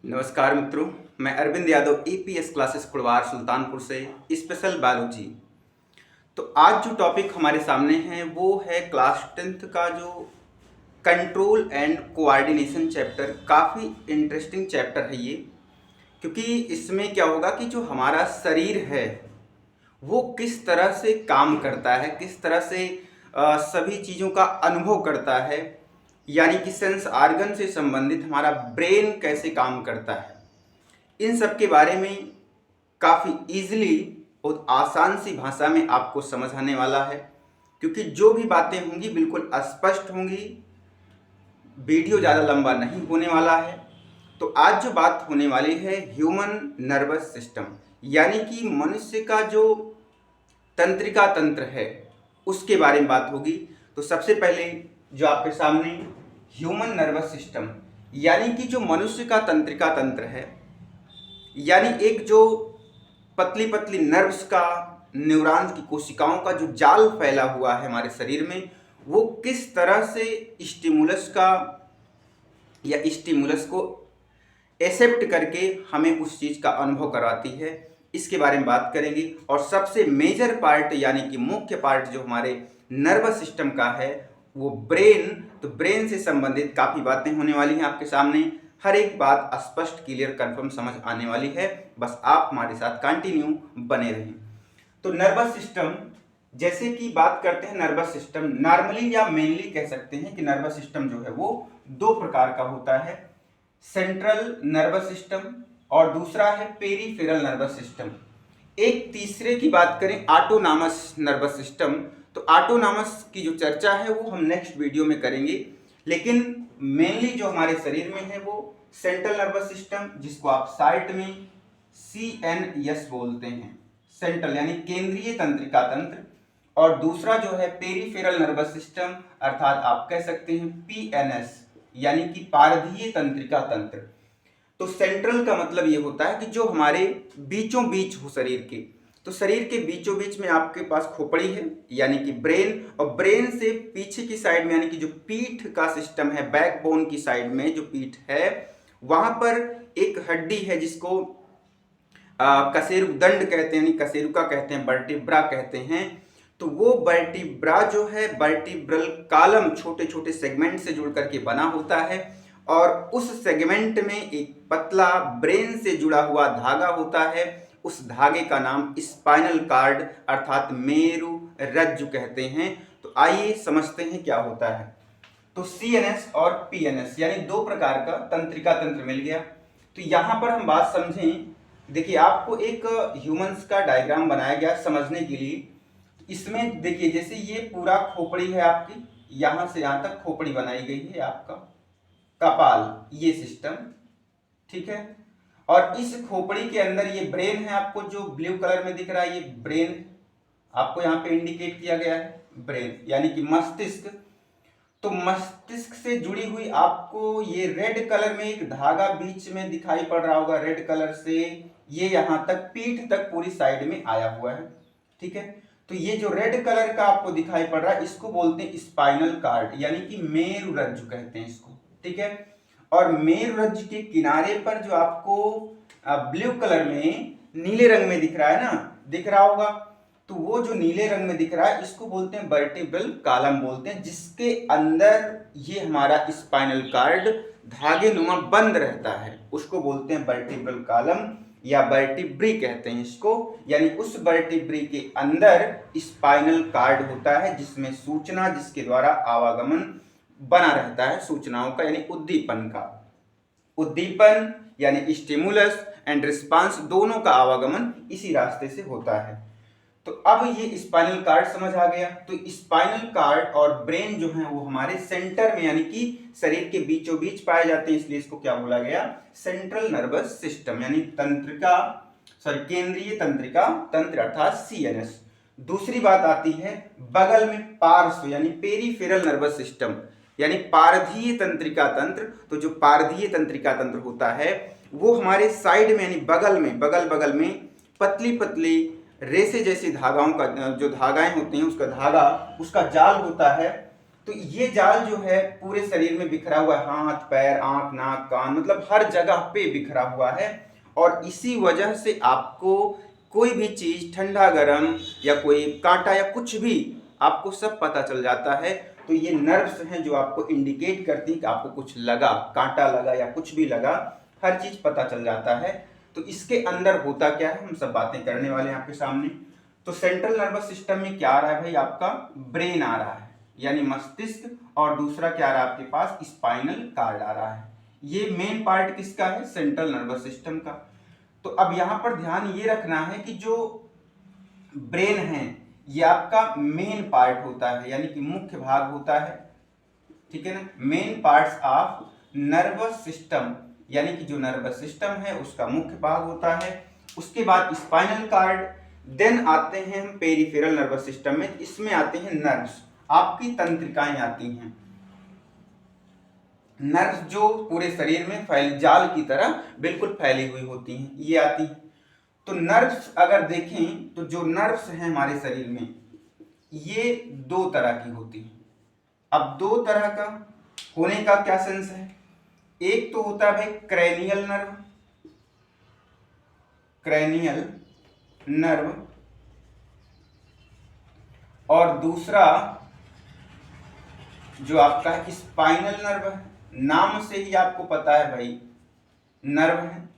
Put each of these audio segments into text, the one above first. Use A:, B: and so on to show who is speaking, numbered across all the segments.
A: नमस्कार मित्रों, मैं अरविंद यादव एपीएस क्लासेस कुड़वार सुल्तानपुर से स्पेशल बायोलॉजी। तो आज जो टॉपिक हमारे सामने है वो है क्लास 10th का जो कंट्रोल एंड कोऑर्डिनेशन चैप्टर। काफ़ी इंटरेस्टिंग चैप्टर है ये, क्योंकि इसमें क्या होगा कि जो हमारा शरीर है वो किस तरह से काम करता है, किस तरह से सभी चीज़ों का अनुभव करता है, यानी कि सेंस आर्गन से संबंधित हमारा ब्रेन कैसे काम करता है, इन सब के बारे में काफ़ी इजीली और आसान सी भाषा में आपको समझ आने वाला है। क्योंकि जो भी बातें होंगी बिल्कुल स्पष्ट होंगी, वीडियो ज़्यादा लंबा नहीं होने वाला है। तो आज जो बात होने वाली है ह्यूमन नर्वस सिस्टम, यानी कि मनुष्य का जो तंत्रिका तंत्र है उसके बारे में बात होगी। तो सबसे पहले जो आपके सामने ह्यूमन नर्वस सिस्टम, यानी कि जो मनुष्य का तंत्रिका तंत्र है, यानी एक जो पतली पतली नर्व्स का, न्यूरॉन्स की कोशिकाओं का जो जाल फैला हुआ है हमारे शरीर में, वो किस तरह से स्टिमुलस का या स्टिमुलस को एक्सेप्ट करके हमें उस चीज़ का अनुभव करवाती है, इसके बारे में बात करेंगे। और सबसे मेजर पार्ट यानी कि मुख्य पार्ट जो हमारे नर्वस सिस्टम का है वो ब्रेन। तो ब्रेन से संबंधित काफ़ी बातें होने वाली हैं आपके सामने। हर एक बात स्पष्ट, क्लियर, कंफर्म समझ आने वाली है। बस आप हमारे साथ कंटिन्यू बने रहें। तो नर्वस सिस्टम, जैसे कि बात करते हैं नर्वस सिस्टम, नॉर्मली या मेनली कह सकते हैं कि नर्वस सिस्टम जो है वो दो प्रकार का होता है, सेंट्रल नर्वस सिस्टम और दूसरा है पेरिफेरल नर्वस सिस्टम। एक तीसरे की बात करें ऑटोनॉमस नर्वस सिस्टम, तो ऑटोनॉमस की जो चर्चा है वो हम नेक्स्ट वीडियो में करेंगे। लेकिन मेनली जो हमारे शरीर में है वो सेंट्रल नर्वस सिस्टम, जिसको आप साइट में CNS बोलते हैं, सेंट्रल यानी केंद्रीय तंत्रिका तंत्र, और दूसरा जो है पेरिफेरल नर्वस सिस्टम, अर्थात आप कह सकते हैं PNS यानी कि पारधीय तंत्रिका तंत्र। तो सेंट्रल का मतलब ये होता है कि जो हमारे बीचों बीच हो शरीर के, तो शरीर के बीचों बीच में आपके पास खोपड़ी है यानी कि ब्रेन, और ब्रेन से पीछे की साइड में यानी कि जो पीठ का सिस्टम है, बैकबोन की साइड में जो पीठ है वहां पर एक हड्डी है जिसको कशेरुकदंड कहते हैं, यानी कशेरुका कहते हैं, वर्टिब्रा कहते हैं। तो वो वर्टिब्रा जो है वर्टिब्रल कॉलम छोटे छोटे सेगमेंट से जुड़ करके बना होता है, और उस सेगमेंट में एक पतला ब्रेन से जुड़ा हुआ धागा होता है। उस धागे का नाम स्पाइनल कार्ड अर्थात मेरु रज्जु कहते हैं। तो आइए समझते हैं क्या होता है। तो CNS और PNS यानी दो प्रकार का तंत्रिका तंत्र मिल गया। तो यहाँ पर हम बात समझें, देखिए आपको एक ह्यूमंस का डायग्राम बनाया गया समझने के लिए। इसमें देखिए जैसे ये पूरा खोपड़ी है आपकी, यहाँ से यहाँ तक खोपड़ी बनाई गई है, आपका कपाल, ये सिस्टम, ठीक है। और इस खोपड़ी के अंदर ये ब्रेन है, आपको जो ब्लू कलर में दिख रहा है ये ब्रेन आपको यहाँ पे इंडिकेट किया गया है, ब्रेन यानी कि मस्तिष्क। तो मस्तिष्क से जुड़ी हुई आपको ये रेड कलर में एक धागा बीच में दिखाई पड़ रहा होगा, रेड कलर से ये यहाँ तक पीठ तक पूरी साइड में आया हुआ है, ठीक है। तो ये जो रेड कलर का आपको दिखाई पड़ रहा है इसको बोलते हैं स्पाइनल कार्ड यानी कि मेरु रज्जु कहते हैं इसको, ठीक है। और मेरु रज्जु के किनारे पर जो आपको ब्लू कलर में नीले रंग में दिख रहा है ना, दिख रहा होगा, तो वो जो नीले रंग में दिख रहा है इसको बोलते हैं वर्टिब्रल कॉलम बोलते हैं, जिसके अंदर ये हमारा स्पाइनल कार्ड धागे नुमा बंद रहता है, उसको बोलते हैं वर्टिब्रल कॉलम या वर्टिब्री कहते हैं इसको। यानी उस वर्टिब्री के अंदर स्पाइनल कार्ड होता है जिसमें सूचना, जिसके द्वारा आवागमन बना रहता है सूचनाओं का, यानी उद्दीपन का, उद्दीपन यानी स्टिमुलस एंड रिस्पांस दोनों का आवागमन इसी रास्ते से होता है। तो अब ये स्पाइनल कार्ड समझ आ गया। तो स्पाइनल कार्ड और ब्रेन जो है वो हमारे सेंटर में यानी कि शरीर के बीचों बीच पाए जाते हैं, इसलिए इसको क्या बोला गया, सेंट्रल नर्वस सिस्टम यानी तंत्रिका, केंद्रीय तंत्रिका तंत्र अर्थात CNS। दूसरी बात आती है बगल में पार्श्व यानी पेरिफेरल नर्वस सिस्टम यानी पारधीय तंत्रिका तंत्र। तो जो पारधीय तंत्रिका तंत्र होता है वो हमारे साइड में यानी बगल में, बगल में पतली पतली रेसे जैसी धागाओं का, जो धागाएं होती हैं उसका धागा, उसका जाल होता है, तो ये जाल जो है पूरे शरीर में बिखरा हुआ है, हाथ पैर आंख नाक कान, मतलब हर जगह पे बिखरा हुआ है। और इसी वजह से आपको कोई भी चीज ठंडा गर्म या कोई कांटा या कुछ भी आपको सब पता चल जाता है। तो ये नर्व्स हैं जो आपको इंडिकेट करती है कि आपको कुछ लगा, कांटा लगा या कुछ भी लगा, हर चीज पता चल जाता है। तो इसके अंदर होता क्या है हम सब बातें करने वाले हैं आपके सामने। तो सेंट्रल नर्वस सिस्टम में क्या आ रहा है भाई, आपका ब्रेन आ रहा है यानी मस्तिष्क, और दूसरा क्या आ रहा है आपके पास, स्पाइनल कार्ड आ रहा है। ये मेन पार्ट किसका है, सेंट्रल नर्वस सिस्टम का। तो अब यहां पर ध्यान ये रखना है कि जो ब्रेन है ये आपका मेन पार्ट होता है यानी कि मुख्य भाग होता है, ठीक है ना। Main parts of nervous system यानी कि जो नर्वस सिस्टम है उसका मुख्य भाग होता है। उसके बाद स्पाइनल कार्ड, देन आते हैं हम पेरिफेरल नर्वस सिस्टम में, इसमें आते हैं नर्व्स, आपकी तंत्रिकाएं आती हैं। नर्व्स जो पूरे शरीर में फैल जाल की तरह बिल्कुल फैली हुई होती हैं, ये आती हैं। तो नर्व्स अगर देखें तो जो नर्व्स हैं हमारे शरीर में ये दो तरह की होती हैं। अब दो तरह का होने का क्या सेंस है, एक तो होता है भाई क्रैनियल नर्व, क्रैनियल नर्व, और दूसरा जो आपका है स्पाइनल नर्व है। नाम से ही आपको पता है भाई नर्व है,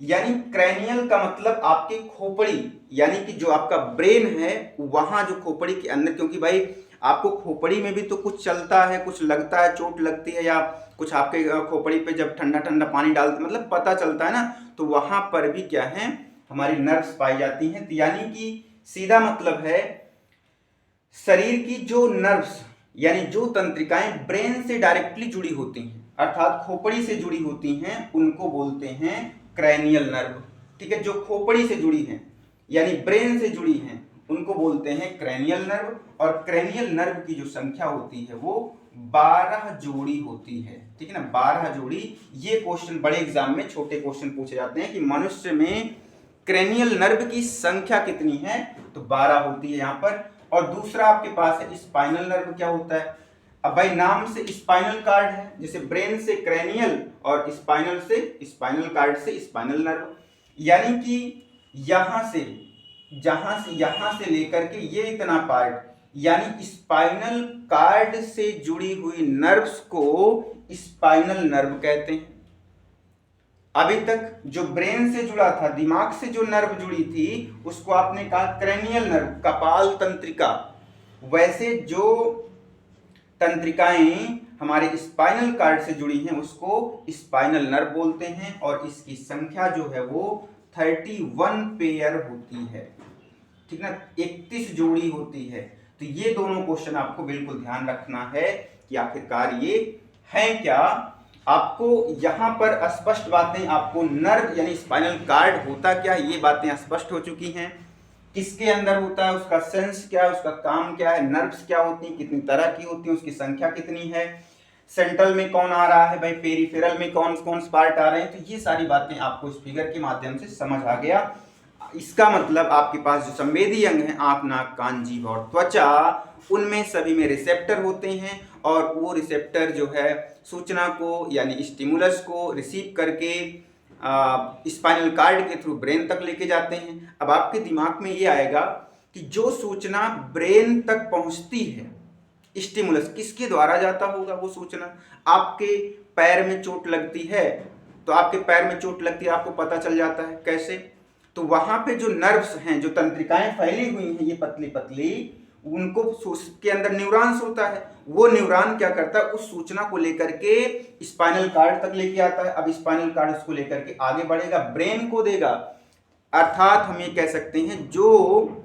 A: यानी क्रैनियल का मतलब आपकी खोपड़ी यानी कि जो आपका ब्रेन है वहां जो खोपड़ी के अंदर, क्योंकि भाई आपको खोपड़ी में भी तो कुछ चलता है, कुछ लगता है, चोट लगती है या कुछ आपके खोपड़ी पे जब ठंडा ठंडा पानी डालते मतलब पता चलता है ना, तो वहां पर भी क्या है हमारी नर्व्स पाई जाती हैं। यानी कि सीधा मतलब है शरीर की जो नर्व्स यानी जो तंत्रिकाएं ब्रेन से डायरेक्टली जुड़ी होती हैं अर्थात खोपड़ी से जुड़ी होती हैं उनको बोलते हैं क्रैनियल नर्व, ठीक है। जो खोपड़ी से जुड़ी हैं यानी ब्रेन से जुड़ी हैं उनको बोलते हैं क्रैनियल नर्व, और क्रैनियल नर्व की जो संख्या होती है वो 12 जोड़ी होती है, ठीक है ना, 12 जोड़ी। ये क्वेश्चन बड़े एग्जाम में छोटे क्वेश्चन पूछे जाते हैं कि मनुष्य में क्रैनियल नर्व की संख्या कितनी है, तो 12 होती है यहाँ पर। और दूसरा आपके पास है स्पाइनल नर्व, क्या होता है, अब भाई नाम से स्पाइनल कार्ड है, जैसे ब्रेन से क्रैनियल और स्पाइनल से स्पाइनल कार्ड से स्पाइनल नर्व, यानी कि यहां से लेकर के ये इतना पार्ट यानी स्पाइनल कार्ड से जुड़ी हुई नर्व्स को स्पाइनल नर्व कहते हैं। अभी तक जो ब्रेन से जुड़ा था, दिमाग से जो नर्व जुड़ी थी उसको आपने कहा क्रैनियल नर्व, कपाल तंत्रिका। वैसे जो तंत्रिकाएं हमारे स्पाइनल कार्ड से जुड़ी हैं उसको स्पाइनल नर्व बोलते हैं, और इसकी संख्या जो है वो 31 पेयर होती है, ठीक ना, 31 जोड़ी होती है। तो ये दोनों क्वेश्चन आपको बिल्कुल ध्यान रखना है कि आखिरकार ये है क्या। आपको यहाँ पर स्पष्ट बातें, आपको नर्व यानी स्पाइनल कार्ड होता क्या ये बातें स्पष्ट हो चुकी हैं, किसके अंदर होता है, उसका सेंस क्या है, उसका काम क्या है, नर्व्स क्या होती हैं, कितनी तरह की होती हैं, उसकी संख्या कितनी है, सेंट्रल में कौन आ रहा है भाई, पेरिफेरल में कौन कौन से पार्ट आ रहे हैं। तो ये सारी बातें आपको इस फिगर के माध्यम से समझ आ गया। इसका मतलब आपके पास जो संवेदी अंग हैं आंख नाक कान जीभ और त्वचा, उनमें सभी में रिसेप्टर होते हैं, और वो रिसेप्टर जो है सूचना को यानी स्टिमुलस को रिसीव करके स्पाइनल कार्ड के थ्रू ब्रेन तक लेके जाते हैं। अब आपके दिमाग में ये आएगा कि जो सूचना ब्रेन तक पहुंचती है, स्टिमुलस किसके द्वारा जाता होगा वो सूचना। आपके पैर में चोट लगती है तो आपके पैर में चोट लगती है आपको पता चल जाता है, कैसे, तो वहां पे जो नर्व्स हैं, जो तंत्रिकाएं फैली हुई हैं ये पतली पतली, उनको के अंदर न्यूरॉन्स होता है, वो न्यूरॉन क्या करता है उस सूचना को लेकर के स्पाइनल कार्ड तक लेके आता है। अब स्पाइनल कार्ड उसको लेकर के आगे बढ़ेगा, ब्रेन को देगा, अर्थात हम ये कह सकते हैं जो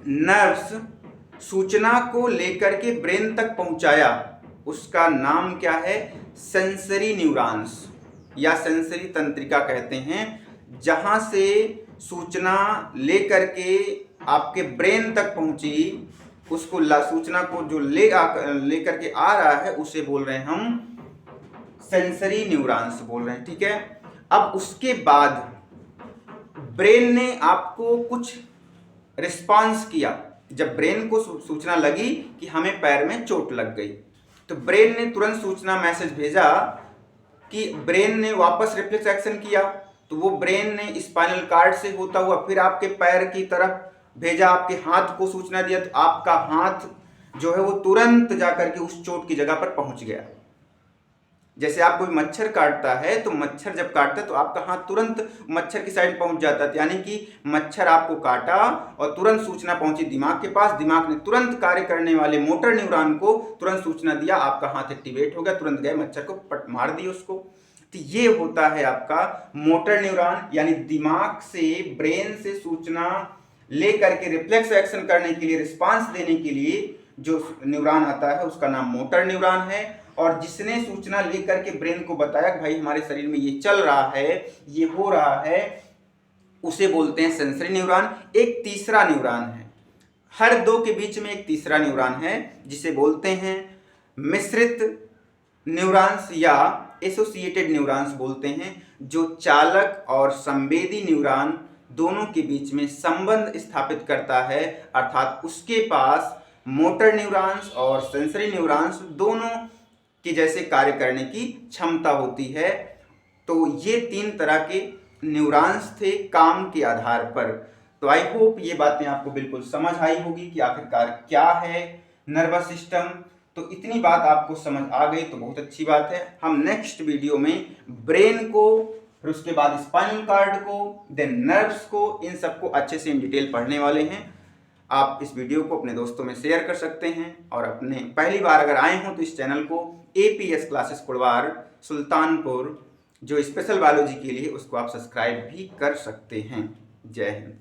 A: नर्व्स सूचना को लेकर के ब्रेन तक पहुंचाया उसका नाम क्या है, सेंसरी न्यूरॉन्स या सेंसरी तंत्रिका कहते हैं। जहां से सूचना लेकर के आपके ब्रेन तक पहुंची, उसको सूचना को जो लेकर के आ रहा है उसे बोल रहे हैं हम सेंसरी न्यूरॉन्स बोल रहे हैं, ठीक है। अब उसके बाद ब्रेन ने आपको कुछ रिस्पांस किया, जब ब्रेन को सूचना लगी कि हमें पैर में चोट लग गई, तो ब्रेन ने तुरंत सूचना मैसेज भेजा कि ब्रेन ने वापस रिफ्लेक्स एक्शन किया, तो वो ब्रेन ने स्पाइनल कार्ड से होता हुआ फिर आपके पैर की तरफ भेजा, आपके हाथ को सूचना दिया, तो आपका हाथ जो है वो तुरंत जाकर के उस चोट की जगह पर पहुंच गया। जैसे आप कोई मच्छर काटता है तो मच्छर जब काटता है तो आपका हाथ तुरंत मच्छर की साइड पहुंच जाता है, यानी कि मच्छर आपको काटा और तुरंत सूचना पहुंची दिमाग के पास, दिमाग ने तुरंत कार्य करने वाले मोटर न्यूरॉन को तुरंत सूचना दिया, आपका हाथ एक्टिवेट हो गया, तुरंत गए मच्छर को पट मार दिया उसको। तो ये होता है आपका मोटर न्यूरॉन, यानी दिमाग से ब्रेन से सूचना लेकर के रिफ्लेक्स एक्शन करने के लिए, रिस्पांस देने के लिए जो न्यूरॉन आता है उसका नाम मोटर न्यूरॉन है। और जिसने सूचना लेकर के ब्रेन को बताया कि भाई हमारे शरीर में ये चल रहा है, ये हो रहा है, उसे बोलते हैं सेंसरी न्यूरॉन। एक तीसरा न्यूरॉन है, हर दो के बीच में एक तीसरा न्यूरॉन है जिसे बोलते हैं मिश्रित न्यूरॉन्स या एसोसिएटेड न्यूरॉन्स बोलते हैं, जो चालक और संवेदी न्यूरॉन दोनों के बीच में संबंध स्थापित करता है। अर्थात उसके पास मोटर न्यूरॉन्स और सेंसरी न्यूरॉन्स दोनों के जैसे कार्य करने की क्षमता होती है। तो ये तीन तरह के न्यूरॉन्स थे काम के आधार पर। तो आई होप ये बातें आपको बिल्कुल समझ आई होगी कि आखिरकार क्या है नर्वस सिस्टम। तो इतनी बात आपको समझ आ गई तो बहुत अच्छी बात है। हम नेक्स्ट वीडियो में ब्रेन को, फिर उसके बाद स्पाइनल कार्ड को, देन नर्व्स को, इन सबको अच्छे से इन डिटेल पढ़ने वाले हैं। आप इस वीडियो को अपने दोस्तों में शेयर कर सकते हैं और अपने पहली बार अगर आए हों तो इस चैनल को एपीएस क्लासेस कुड़वार सुल्तानपुर जो स्पेशल बायोलॉजी के लिए, उसको आप सब्सक्राइब भी कर सकते हैं। जय हिंद।